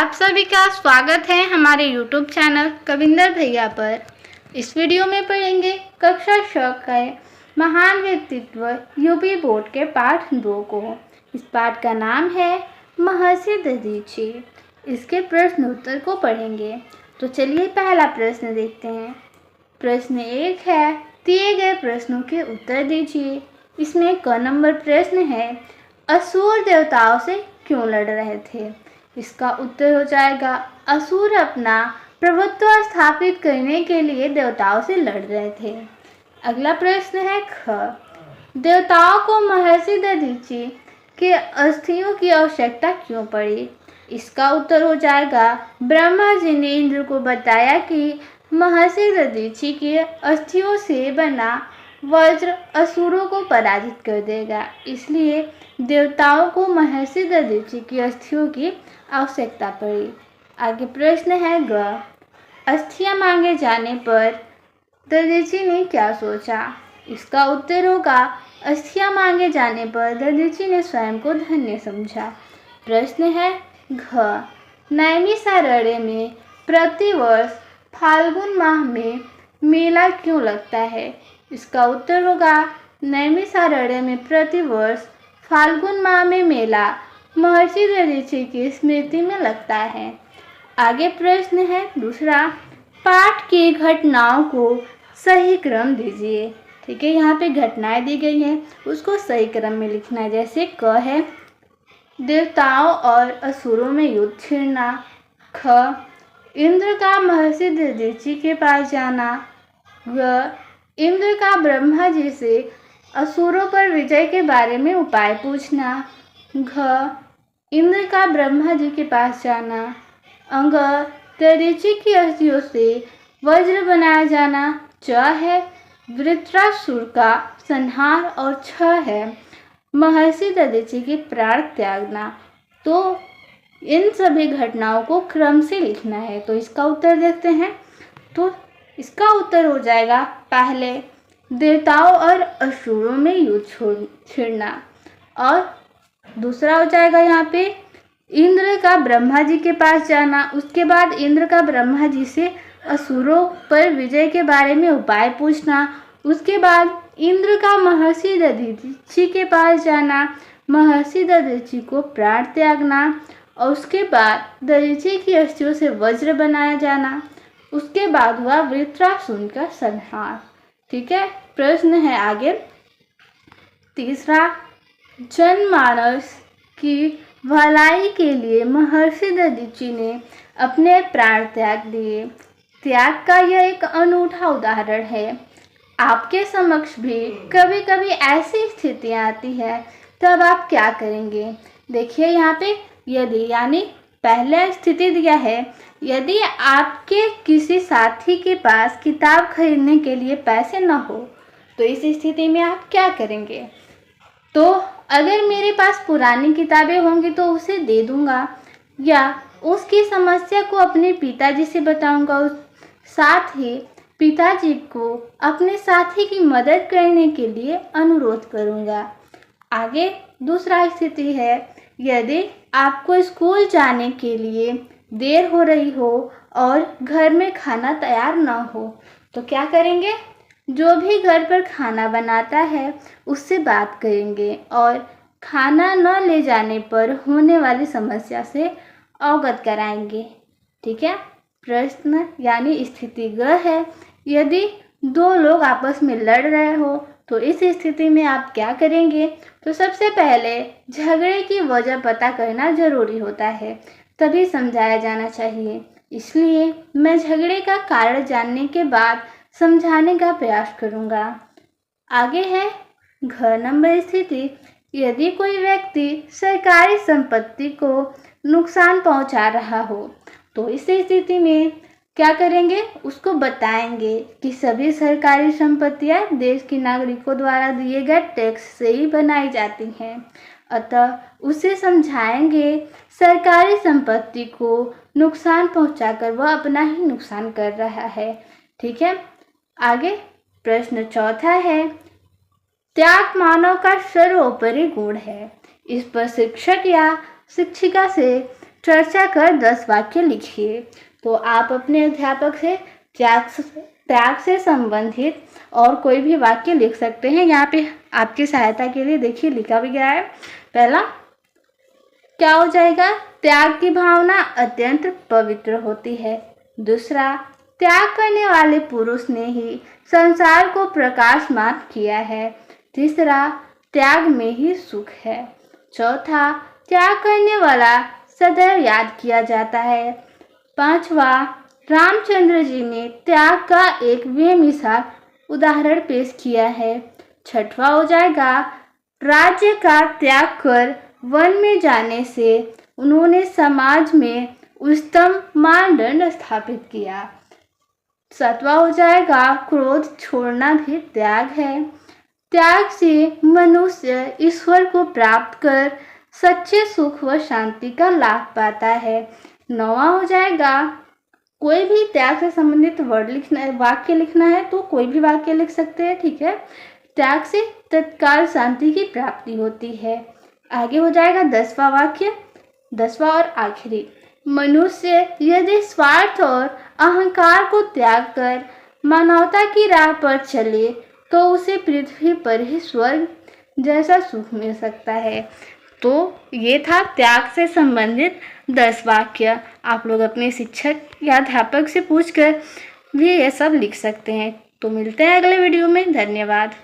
आप सभी का स्वागत है हमारे YouTube चैनल कविंदर भैया पर। इस वीडियो में पढ़ेंगे कक्षा 6 के महान व्यक्तित्व यूपी बोर्ड के पाठ 2 को। इस पाठ का नाम है महर्षि दधीची। इसके प्रश्न उत्तर को पढ़ेंगे। तो चलिए पहला प्रश्न देखते हैं। प्रश्न 1 है, दिए गए प्रश्नों के उत्तर दीजिए। इसमें क नंबर प्रश्न है, असुर देवताओं से क्यों लड़ रहे थे? इसका उत्तर हो जाएगा, असुर अपना प्रभुत्व स्थापित करने के लिए देवताओं से लड़ रहे थे। अगला प्रश्न है ख, देवताओं को महर्षि दधीची के अस्थियों की आवश्यकता क्यों पड़ी? इसका उत्तर हो जाएगा, ब्रह्मा जी ने इंद्र को बताया कि महर्षि दधीची के अस्थियों से बना वज्र असुरों को पराजित कर देगा, इसलिए देवताओं को महर्षि दधीची की अस्थियों की आवश्यकता पड़ी। आगे प्रश्न है ग, अस्थियां मांगे जाने पर दधीची ने क्या सोचा? इसका उत्तर होगा, अस्थियां मांगे जाने पर दधीची ने स्वयं को धन्य समझा। प्रश्न है घ, नैमिषारण्य में प्रतिवर्ष फाल्गुन माह में मेला क्यों लगता है? इसका उत्तर होगा, नैमिषारण्य में प्रतिवर्ष फाल्गुन माह में मेला महर्षि दधीची की स्मृति में लगता है। आगे प्रश्न है दूसरा, पाठ की घटनाओं को सही क्रम दीजिए। ठीक है, यहाँ पे घटनाएं दी गई हैं, उसको सही क्रम में लिखना है। जैसे क है, देवताओं और असुरों में युद्ध छिड़ना। ख, इंद्र का महर्षि दधीची के पास जाना। ग, इंद्र का ब्रह्मा जी से असुरों पर विजय के बारे में उपाय पूछना। घ, इंद्र का ब्रह्मा जी के पास जाना। अंग, दधीची की अस्थियों से वज्र बनाया जाना। च है, वृत्रासुर का संहार। और छ है, महर्षि दधीची की प्राण त्यागना। तो इन सभी घटनाओं को क्रम से लिखना है। तो इसका उत्तर देखते हैं। तो इसका उत्तर हो जाएगा, पहले देवताओं और असुरों में युद्ध छिड़ना, और दूसरा हो जाएगा यहाँ पे इंद्र का ब्रह्मा जी के पास जाना। उसके बाद इंद्र का ब्रह्मा जी से असुरों पर विजय के बारे में उपाय पूछना। उसके बाद इंद्र का महर्षि दधीची के पास जाना, महर्षि दधीची को प्राण त्यागना, और उसके बाद दधीची की अस्थियों से वज्र बनाया जाना। उसके बाद हुआ वृत्रासुर का संहार। ठीक है, प्रश्न है आगे तीसरा, जनमानस की भलाई के लिए महर्षि दधीची ने अपने प्राण त्याग दिए। त्याग का यह एक अनूठा उदाहरण है। आपके समक्ष भी कभी कभी ऐसी स्थितियां आती है, तब आप क्या करेंगे? देखिए यहाँ पे यदि, यानी पहले स्थिति दिया है, यदि आपके किसी साथी के पास किताब खरीदने के लिए पैसे न हो, तो इस स्थिति में आप क्या करेंगे? तो अगर मेरे पास पुरानी किताबें होंगी तो उसे दे दूंगा, या उसकी समस्या को अपने पिताजी से बताऊंगा। साथ ही पिताजी को अपने साथी की मदद करने के लिए अनुरोध करूंगा। आगे दूसरा स्थिति है, यदि आपको स्कूल जाने के लिए देर हो रही हो और घर में खाना तैयार न हो, तो क्या करेंगे? जो भी घर पर खाना बनाता है उससे बात करेंगे और खाना न ले जाने पर होने वाली समस्या से अवगत कराएंगे। ठीक है, प्रश्न यानी स्थिति ग है, यदि दो लोग आपस में लड़ रहे हो तो इस स्थिति में आप क्या करेंगे? तो सबसे पहले झगड़े की वजह पता करना जरूरी होता है, तभी समझाया जाना चाहिए। इसलिए मैं झगड़े का कारण जानने के बाद समझाने का प्रयास करूंगा। आगे है घ नंबर स्थिति, यदि कोई व्यक्ति सरकारी संपत्ति को नुकसान पहुंचा रहा हो, तो इस स्थिति में क्या करेंगे? उसको बताएंगे कि सभी सरकारी संपत्तियां देश के नागरिकों द्वारा दिए गए टैक्स से ही बनाई जाती हैं, अतः उसे समझाएंगे सरकारी संपत्ति को नुकसान पहुंचाकर वह अपना ही नुकसान कर रहा है। ठीक है, आगे प्रश्न चौथा है, त्याग मानव का सर्वोपरि गुण है। इस पर शिक्षक या शिक्षिका से चर्चा कर 10 वाक्य लिखिए। तो आप अपने अध्यापक से त्याग से संबंधित और कोई भी वाक्य लिख सकते हैं। यहाँ पे आपकी सहायता के लिए देखिए लिखा भी गया है। पहला क्या हो जाएगा? त्याग की भावना अत्यंत पवित्र होती है। दूसरा, त्याग करने वाले पुरुष ने ही संसार को प्रकाशमान किया है। तीसरा, त्याग में ही सुख है। चौथा, त्याग करने वाला सदैव याद किया जाता है। पांचवा, रामचंद्र जी ने त्याग का एक बेमिसाल उदाहरण पेश किया है। छठवां हो जाएगा, राज्य का त्याग कर वन में जाने से उन्होंने समाज में उच्चतम मानदंड स्थापित किया। सातवां हो जाएगा, क्रोध छोड़ना भी त्याग है। त्याग से मनुष्य ईश्वर को प्राप्त कर सच्चे सुख व शांति का लाभ पाता है। नौवां हो जाएगा, कोई भी त्याग से संबंधित वाक्य लिखना है तो कोई भी वाक्य लिख सकते हैं, ठीक है। त्याग से तत्काल शांति की प्राप्ति होती है। आगे हो जाएगा 10वां वाक्य, 10वां और आखिरी, मनुष्य यदि स्वार्थ और अहंकार को त्याग कर मानवता की राह पर चले तो उसे पृथ्वी पर ही स्वर्ग जैसा सुख मिल सकता है। तो ये था त्याग से संबंधित 10 वाक्य। आप लोग अपने शिक्षक या अध्यापक से पूछकर भी ये सब लिख सकते हैं। तो मिलते हैं अगले वीडियो में। धन्यवाद।